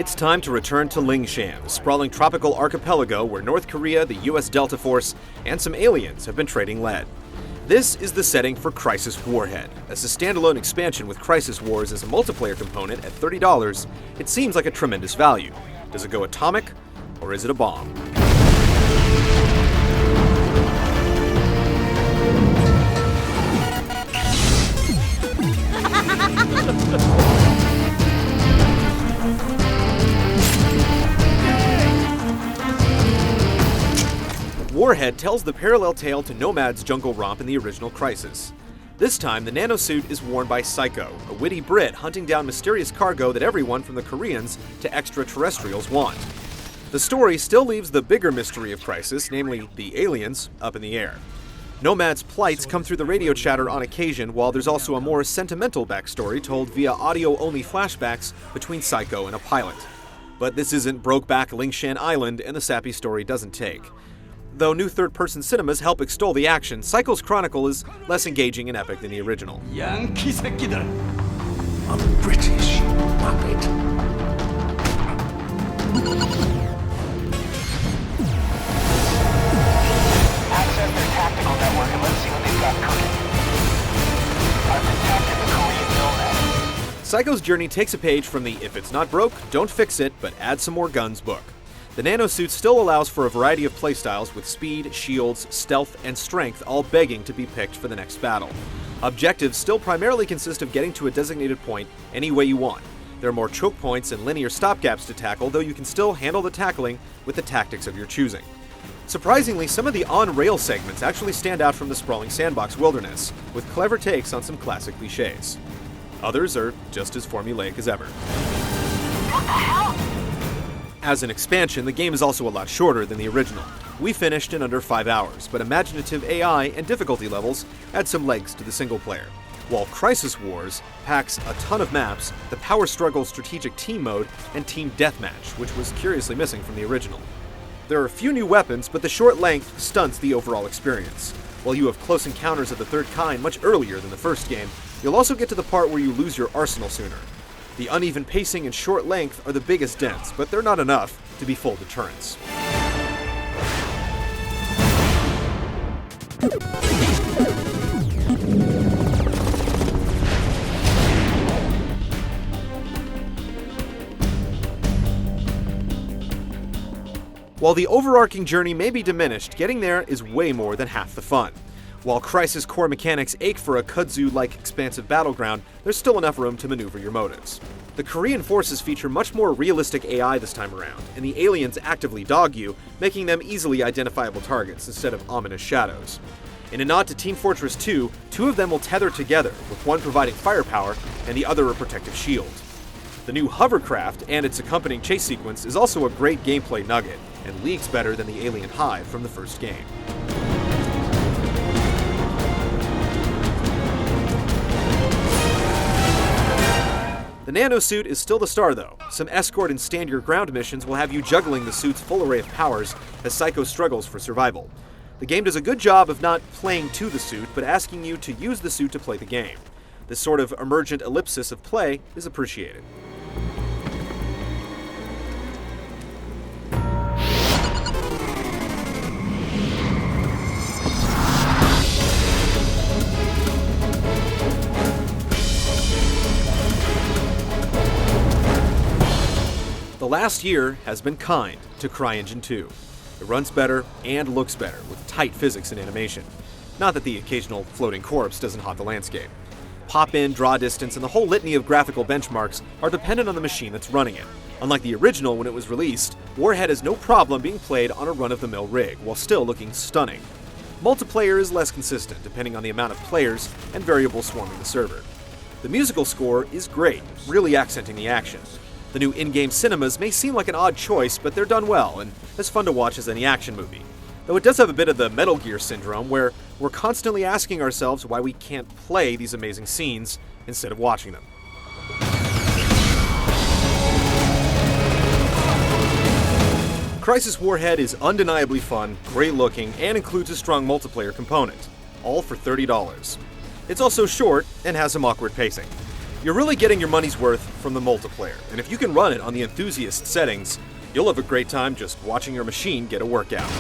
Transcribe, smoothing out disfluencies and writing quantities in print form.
It's time to return to Lingshan, a sprawling tropical archipelago where North Korea, the US Delta Force, and some aliens have been trading lead. This is the setting for Crysis Warhead. As a standalone expansion with Crysis Wars as a multiplayer component at $30, it seems like a tremendous value. Does it go atomic, or is it a bomb? Warhead tells the parallel tale to Nomad's jungle romp in the original Crysis. This time, the Nano Suit is worn by Psycho, a witty Brit hunting down mysterious cargo that everyone from the Koreans to extraterrestrials want. The story still leaves the bigger mystery of Crysis, namely the aliens, up in the air. Nomad's plights come through the radio chatter on occasion, while there's also a more sentimental backstory told via audio-only flashbacks between Psycho and a pilot. But this isn't Brokeback Lingshan Island, and the sappy story doesn't take. Though new third-person cinemas help extol the action, Psycho's chronicle is less engaging and epic than the original. Yankee 새끼들. A British puppet. Access their tactical network and let's see what they've got cooking. I've detected the Korean nomad. Psycho's journey takes a page from the if it's not broke, don't fix it, but add some more guns book. The Nano Suit still allows for a variety of playstyles with speed, shields, stealth, and strength all begging to be picked for the next battle. Objectives still primarily consist of getting to a designated point any way you want. There are more choke points and linear stopgaps to tackle, though you can still handle the tackling with the tactics of your choosing. Surprisingly, some of the on-rail segments actually stand out from the sprawling Sandbox wilderness, with clever takes on some classic cliches. Others are just as formulaic as ever. What the hell? As an expansion, the game is also a lot shorter than the original. We finished in under 5 hours, but imaginative AI and difficulty levels add some legs to the single player. While Crysis Wars packs a ton of maps, the power struggle strategic team mode, and team deathmatch, which was curiously missing from the original. There are a few new weapons, but the short length stunts the overall experience. While you have close encounters of the third kind much earlier than the first game, you'll also get to the part where you lose your arsenal sooner. The uneven pacing and short length are the biggest dents, but they're not enough to be full deterrents. While the overarching journey may be diminished, getting there is way more than half the fun. While Crysis core mechanics ache for a kudzu-like expansive battleground, there's still enough room to maneuver your motives. The Korean forces feature much more realistic AI this time around, and the aliens actively dog you, making them easily identifiable targets instead of ominous shadows. In a nod to Team Fortress 2, two of them will tether together, with one providing firepower and the other a protective shield. The new hovercraft and its accompanying chase sequence is also a great gameplay nugget, and leagues better than the alien hive from the first game. The Nano Suit is still the star though. Some escort and stand your ground missions will have you juggling the suit's full array of powers as Psycho struggles for survival. The game does a good job of not playing to the suit, but asking you to use the suit to play the game. This sort of emergent ellipsis of play is appreciated. The last year has been kind to CryEngine 2. It runs better and looks better, with tight physics and animation. Not that the occasional floating corpse doesn't haunt the landscape. Pop-in, draw distance, and the whole litany of graphical benchmarks are dependent on the machine that's running it. Unlike the original when it was released, Warhead has no problem being played on a run-of-the-mill rig, while still looking stunning. Multiplayer is less consistent, depending on the amount of players and variables swarming the server. The musical score is great, really accenting the action. The new in-game cinemas may seem like an odd choice, but they're done well, and as fun to watch as any action movie. Though it does have a bit of the Metal Gear syndrome, where we're constantly asking ourselves why we can't play these amazing scenes instead of watching them. Crysis Warhead is undeniably fun, great looking, and includes a strong multiplayer component, all for $30. It's also short and has some awkward pacing. You're really getting your money's worth from the multiplayer, and if you can run it on the enthusiast settings, you'll have a great time just watching your machine get a workout.